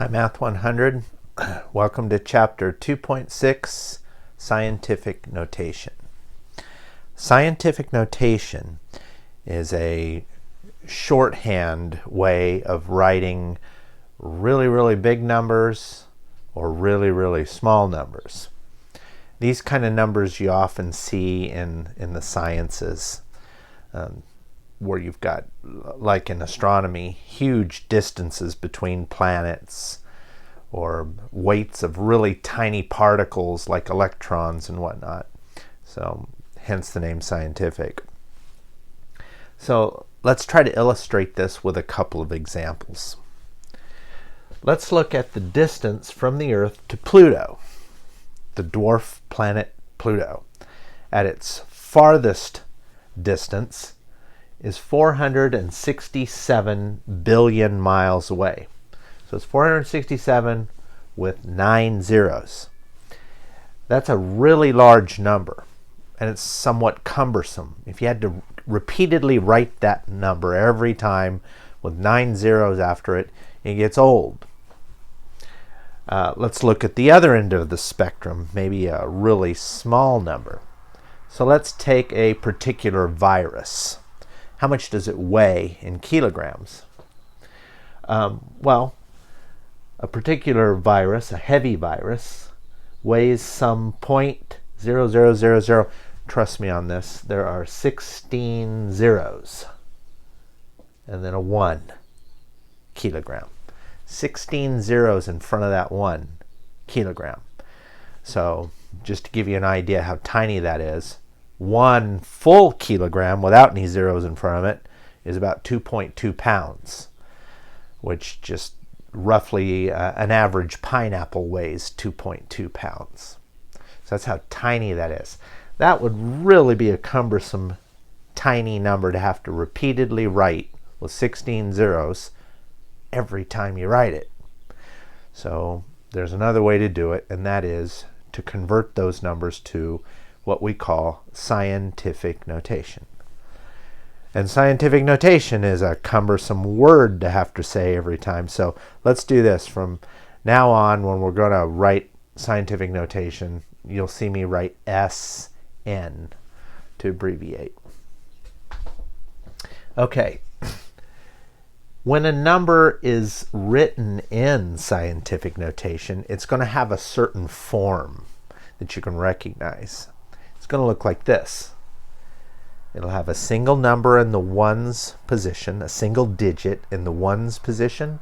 Hi Math 100. Welcome to Chapter 2.6, Scientific Notation. Scientific notation is a shorthand way of writing really big numbers or really small numbers. These kind of numbers you often see in the sciences, where you've got, like in astronomy, huge distances between planets or weights of really tiny particles like electrons and whatnot. So hence the name scientific. So let's try to illustrate this with a couple of examples. Let's look at the distance from the Earth to Pluto, the dwarf planet Pluto. At its farthest distance is 467 billion miles away. So it's 467 with 9 zeros. That's a really large number, and it's somewhat cumbersome. If you had to repeatedly write that number every time with 9 zeros after it, it gets old. Let's look at the other end of the spectrum, maybe a really small number. So let's take a particular virus. How much does it weigh in kilograms? Well, a particular virus, a heavy virus, weighs some 0.0000. Trust me on this, there are 16 zeros and then a 1 kilogram. 16 zeros in front of that 1 kilogram. So just to give you an idea how tiny that is, 1 full kilogram without any zeros in front of it is about 2.2 pounds, which just roughly an average pineapple weighs 2.2 pounds. So that's how tiny that is. That would really be a cumbersome, tiny number to have to repeatedly write with 16 zeros every time you write it. So there's another way to do it, and that is to convert those numbers to what we call scientific notation. And scientific notation is a cumbersome word to have to say every time. So let's do this. From now on, when we're going to write scientific notation, you'll see me write SN to abbreviate. Okay. When a number is written in scientific notation, it's going to have a certain form that you can recognize. It's going to look like this. It'll have a single number in the ones position, a single digit in the ones position,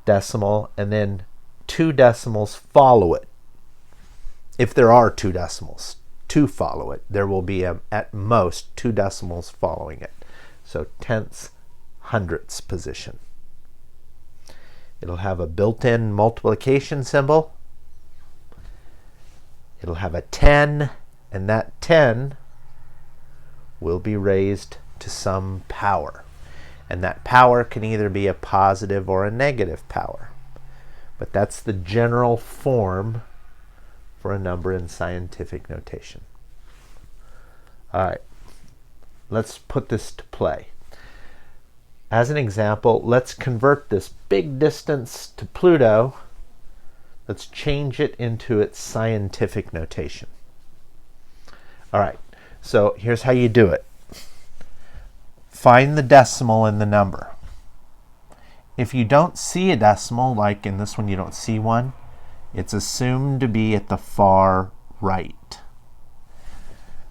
decimal, and then 2 decimals follow it. If there are 2 decimals to follow it, there will be at most 2 decimals following it. So tenths, hundredths position. It'll have a built-in multiplication symbol. It'll have a 10, and that 10 will be raised to some power. And that power can either be a positive or a negative power. But that's the general form for a number in scientific notation. All right, let's put this to play. As an example, let's convert this big distance to Pluto. Let's change it into its scientific notation. All right, so here's how you do it. Find the decimal in the number. If you don't see a decimal, like in this one you don't see one, it's assumed to be at the far right.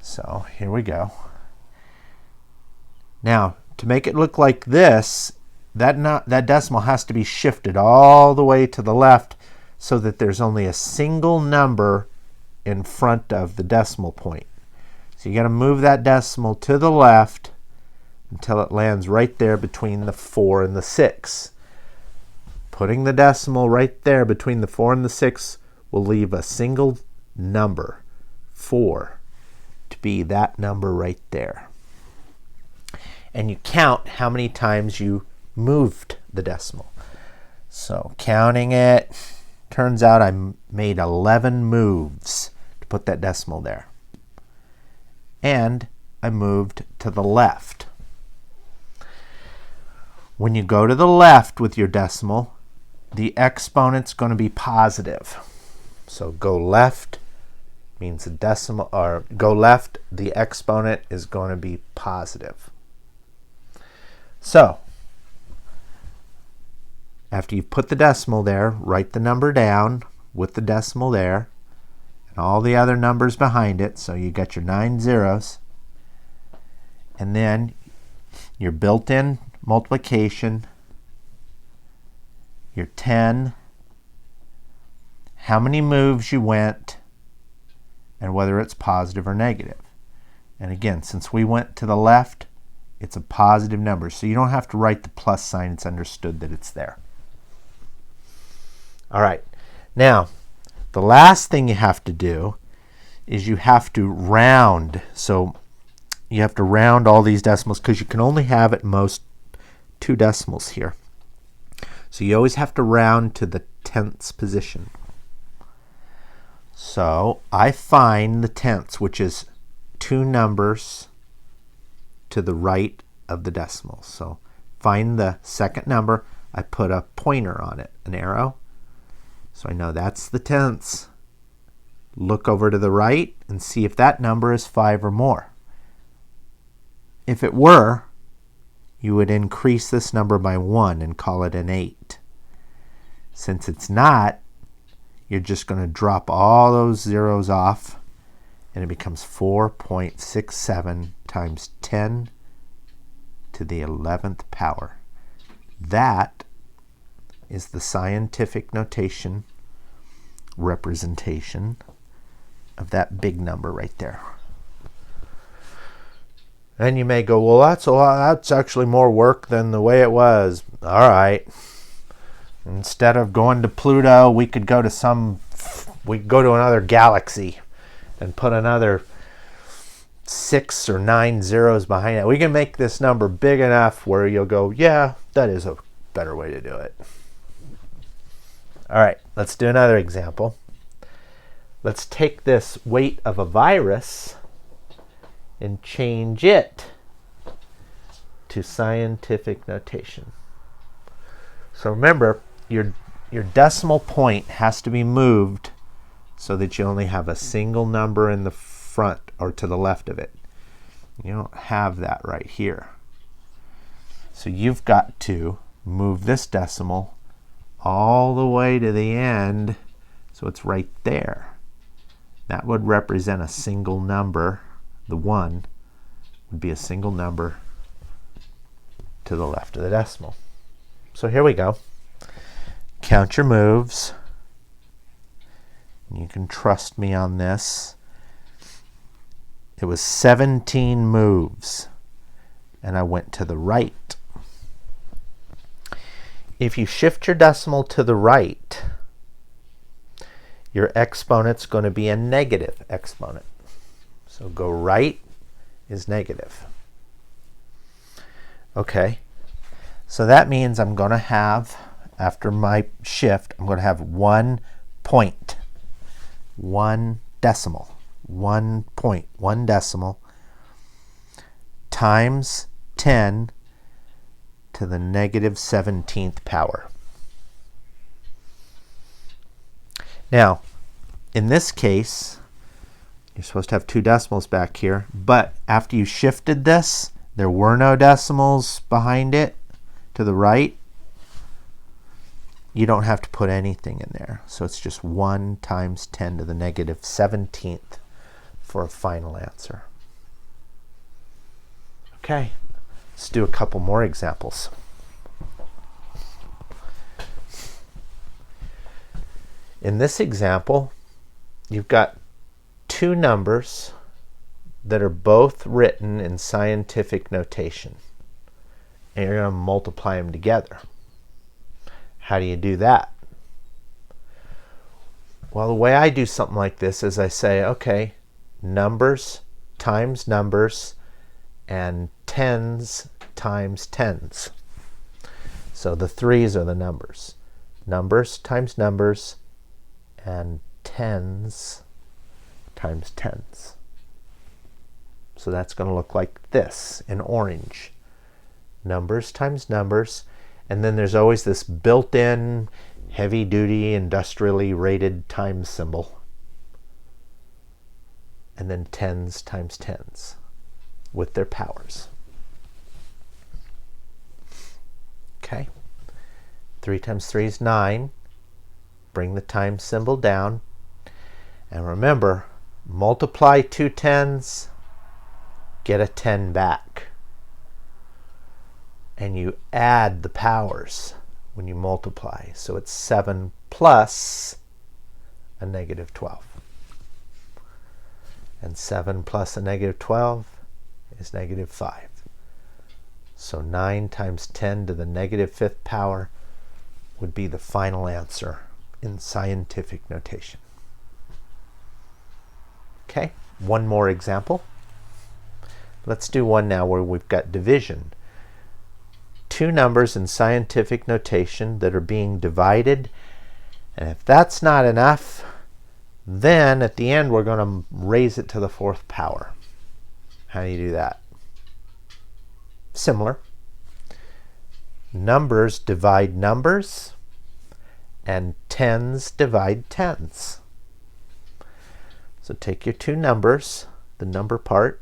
So here we go. Now, to make it look like this, that decimal has to be shifted all the way to the left so that there's only a single number in front of the decimal point. So you got to move that decimal to the left until it lands right there between the 4 and the 6. Putting the decimal right there between the 4 and the 6 will leave a single number, 4, to be that number right there. And you count how many times you moved the decimal. So counting it, turns out I made 11 moves to put that decimal there. And I moved to the left. When you go to the left with your decimal, the exponent's going to be positive. So go left means the decimal, or go left, the exponent is going to be positive. So after you've put the decimal there, write the number down with the decimal there and all the other numbers behind it. So you got your 9 zeros. And then your built-in multiplication, your 10, how many moves you went, and whether it's positive or negative. And again, since we went to the left, it's a positive number. So you don't have to write the plus sign. It's understood that it's there. All right. Now, the last thing you have to do is you have to round. So you have to round all these decimals because you can only have at most 2 decimals here. So you always have to round to the tenths position. So I find the tenths, which is 2 numbers to the right of the decimal. So find the second number. I put a pointer on it, an arrow. So I know that's the tenths. Look over to the right and see if that number is 5 or more. If it were, you would increase this number by 1 and call it an 8. Since it's not, you're just going to drop all those zeros off, and it becomes 4.67 times 10 to the 11th power. That is the scientific notation representation of that big number right there. And you may go, well, that's actually more work than the way it was. All right. Instead of going to Pluto, we could go to another galaxy and put another 6 or 9 zeros behind it. We can make this number big enough where you'll go, yeah, that is a better way to do it. All right, let's do another example. Let's take this weight of a virus and change it to scientific notation. So remember, your decimal point has to be moved so that you only have a single number in the front or to the left of it. You don't have that right here. So you've got to move this decimal all the way to the end so it's right there. That would represent a single number. The 1 would be a single number to the left of the decimal. So here we go. Count your moves. You can trust me on this. It was 17 moves, and I went to the right. If you shift your decimal to the right, your exponent's going to be a negative exponent. So go right is negative. Okay, so that means I'm going to have, after my shift, I'm going to have 1 point, 1 decimal, 1 point, 1 decimal, times 10 to the negative 17th power. Now, in this case, you're supposed to have 2 decimals back here, but after you shifted this, there were no decimals behind it to the right. You don't have to put anything in there. So it's just 1 times 10 to the negative 17th for a final answer. Okay, let's do a couple more examples. In this example, you've got 2 numbers that are both written in scientific notation. And you're going to multiply them together. How do you do that? Well, the way I do something like this is I say, okay, numbers times numbers and tens times tens. So the 3's are the numbers. Numbers times numbers and tens times tens. So that's going to look like this in orange. Numbers times numbers. And then there's always this built-in heavy-duty, industrially rated times symbol, and then tens times tens with their powers. Okay, 3 times 3 is 9. Bring the times symbol down. And remember, multiply 2 tens, get a 10 back. And you add the powers when you multiply. So it's 7 plus a negative 12. And 7 plus a negative 12 is negative 5. So 9 times 10 to the negative 5th power would be the final answer in scientific notation. Okay, one more example. Let's do one now where we've got division. Two numbers in scientific notation that are being divided. And if that's not enough, then at the end we're going to raise it to the 4th power. How do you do that? Similar. Numbers divide numbers, and tens divide tens. So take your two numbers, the number part,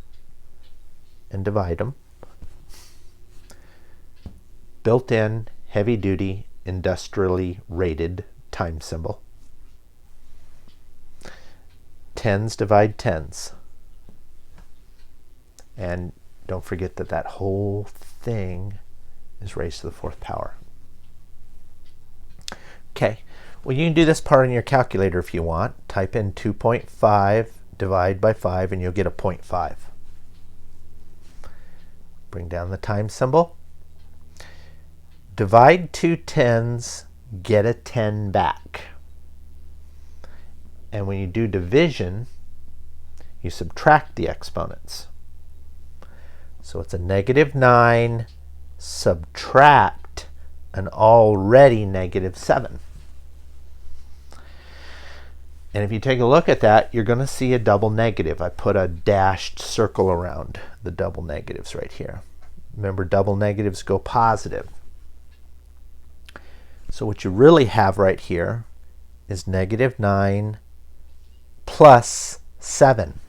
and divide them. Built-in, heavy-duty, industrially rated time symbol. Tens divide tens. And don't forget that that whole thing is raised to the 4th power. Okay, well, you can do this part in your calculator if you want. Type in 2.5, divide by 5, and you'll get a 0.5. Bring down the time symbol. Divide 2 tens, get a 10 back. And when you do division, you subtract the exponents. So it's a negative 9 subtract an already negative 7. And if you take a look at that, you're going to see a double negative. I put a dashed circle around the double negatives right here. Remember, double negatives go positive. So what you really have right here is negative 9 plus 7.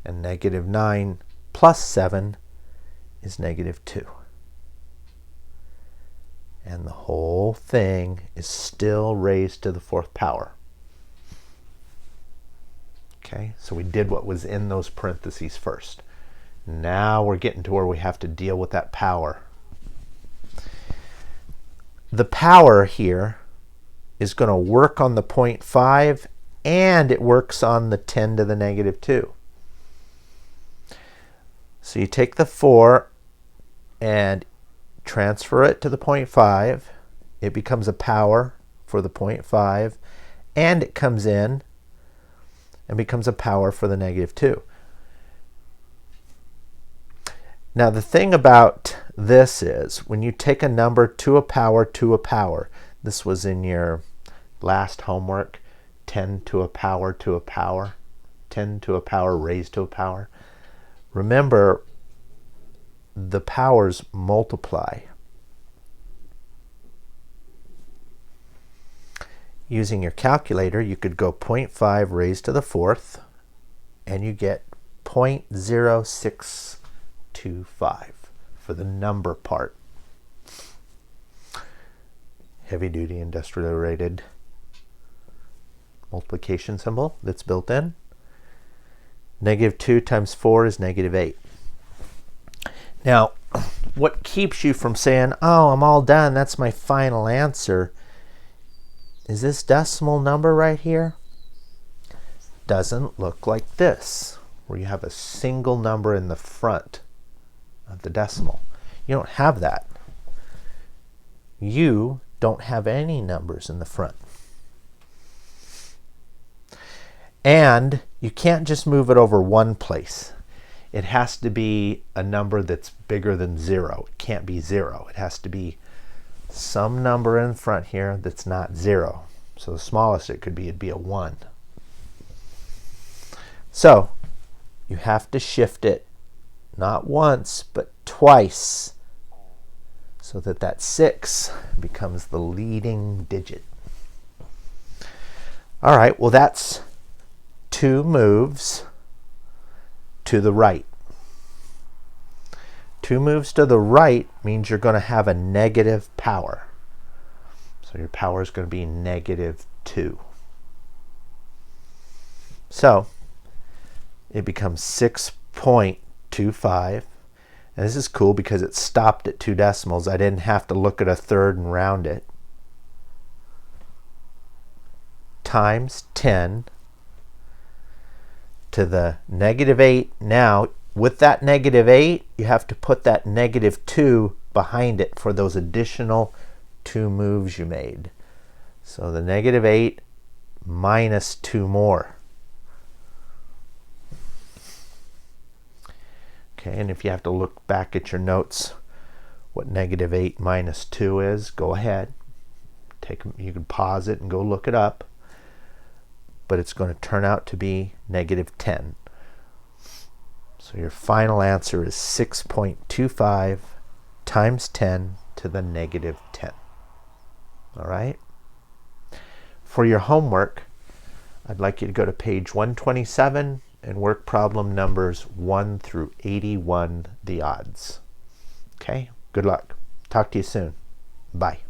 And negative 9 plus 7 is negative 2. And the whole thing is still raised to the 4th power. Okay, so we did what was in those parentheses first. Now we're getting to where we have to deal with that power. The power here is going to work on the 0.5, and it works on the 10 to the negative 2. So you take the 4 and transfer it to the 0.5. It becomes a power for the 0.5, and it comes in and becomes a power for the negative 2. Now the thing about this is when you take a number to a power, this was in your last homework, 10 to a power, 10 to a power raised to a power. Remember, the powers multiply. Using your calculator, you could go 0.5 raised to the 4th, and you get 0.0625 for the number part. Heavy duty industrial rated multiplication symbol that's built in. Negative 2 times 4 is negative 8. Now, what keeps you from saying, oh, I'm all done, that's my final answer, is this decimal number right here. Doesn't look like this, where you have a single number in the front of the decimal. You don't have that. You don't have any numbers in the front. And you can't just move it over one place. It has to be a number that's bigger than 0. It can't be 0. It has to be some number in front here that's not 0. So the smallest it could be, it'd be a 1. So you have to shift it not once, but twice. so that that 6 becomes the leading digit. All right, well, that's 2 moves to the right. 2 moves to the right means you're going to have a negative power. So your power is going to be -2. So it becomes 6.25. And this is cool because it stopped at 2 decimals. I didn't have to look at a third and round it. Times 10 to the -8. Now, with that -8, you have to put that -2 behind it for those additional 2 moves you made. So the -8 minus 2 more. Okay, and if you have to look back at your notes what -8 minus 2 is, go ahead. You can pause it and go look it up. But it's going to turn out to be -10. So your final answer is 6.25 times 10 to the -10. All right? For your homework, I'd like you to go to page 127 and work problem numbers 1 through 81, the odds. Okay? Good luck. Talk to you soon. Bye.